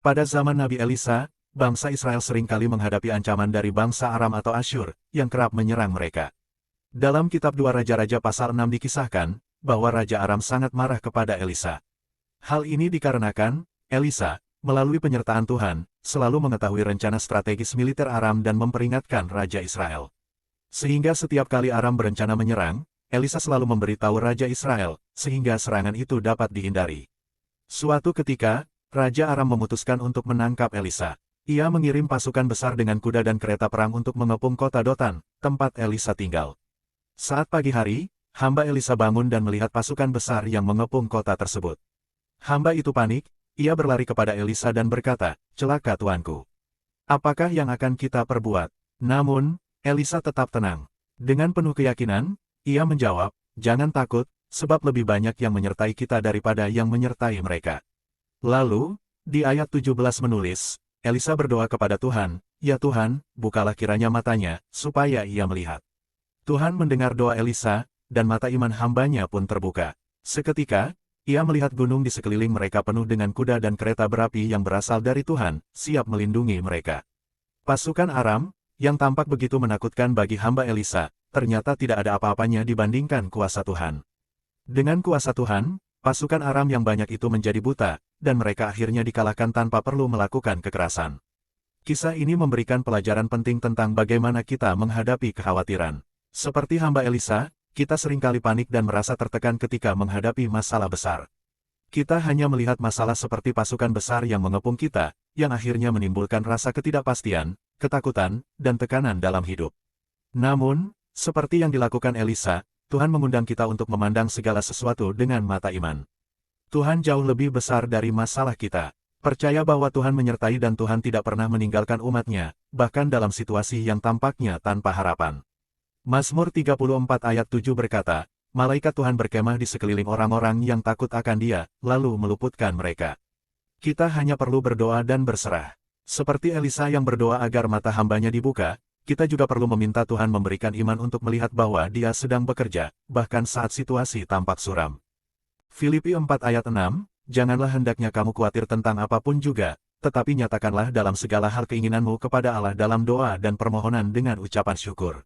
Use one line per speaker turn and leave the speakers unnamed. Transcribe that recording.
Pada zaman Nabi Elisa, bangsa Israel seringkali menghadapi ancaman dari bangsa Aram atau Asyur, yang kerap menyerang mereka. Dalam kitab 2 Raja-Raja pasal 6 dikisahkan, bahwa Raja Aram sangat marah kepada Elisa. Hal ini dikarenakan, Elisa, melalui penyertaan Tuhan, selalu mengetahui rencana strategis militer Aram dan memperingatkan Raja Israel. Sehingga setiap kali Aram berencana menyerang, Elisa selalu memberitahu Raja Israel, sehingga serangan itu dapat dihindari. Suatu ketika, Raja Aram memutuskan untuk menangkap Elisa. Ia mengirim pasukan besar dengan kuda dan kereta perang untuk mengepung kota Dotan, tempat Elisa tinggal. Saat pagi hari, hamba Elisa bangun dan melihat pasukan besar yang mengepung kota tersebut. Hamba itu panik, ia berlari kepada Elisa dan berkata, "Celaka tuanku. Apakah yang akan kita perbuat?" Namun, Elisa tetap tenang. Dengan penuh keyakinan, ia menjawab, "Jangan takut, sebab lebih banyak yang menyertai kita daripada yang menyertai mereka." Lalu, di ayat 17 menulis, Elisa berdoa kepada Tuhan, "Ya Tuhan, bukalah kiranya matanya, supaya ia melihat." Tuhan mendengar doa Elisa, dan mata iman hambanya pun terbuka. Seketika, ia melihat gunung di sekeliling mereka penuh dengan kuda dan kereta berapi yang berasal dari Tuhan, siap melindungi mereka. Pasukan Aram, yang tampak begitu menakutkan bagi hamba Elisa, ternyata tidak ada apa-apanya dibandingkan kuasa Tuhan. Dengan kuasa Tuhan, pasukan Aram yang banyak itu menjadi buta, dan mereka akhirnya dikalahkan tanpa perlu melakukan kekerasan. Kisah ini memberikan pelajaran penting tentang bagaimana kita menghadapi kekhawatiran. Seperti hamba Elisa, kita seringkali panik dan merasa tertekan ketika menghadapi masalah besar. Kita hanya melihat masalah seperti pasukan besar yang mengepung kita, yang akhirnya menimbulkan rasa ketidakpastian, ketakutan, dan tekanan dalam hidup. Namun, seperti yang dilakukan Elisa, Tuhan mengundang kita untuk memandang segala sesuatu dengan mata iman. Tuhan jauh lebih besar dari masalah kita. Percaya bahwa Tuhan menyertai dan Tuhan tidak pernah meninggalkan umat-Nya, bahkan dalam situasi yang tampaknya tanpa harapan. Mazmur 34 ayat 7 berkata, "Malaikat Tuhan berkemah di sekeliling orang-orang yang takut akan Dia, lalu meluputkan mereka." Kita hanya perlu berdoa dan berserah. Seperti Elisa yang berdoa agar mata hambanya dibuka, kita juga perlu meminta Tuhan memberikan iman untuk melihat bahwa Dia sedang bekerja, bahkan saat situasi tampak suram. Filipi 4 ayat 6, "Janganlah hendaknya kamu khawatir tentang apapun juga, tetapi nyatakanlah dalam segala hal keinginanmu kepada Allah dalam doa dan permohonan dengan ucapan syukur."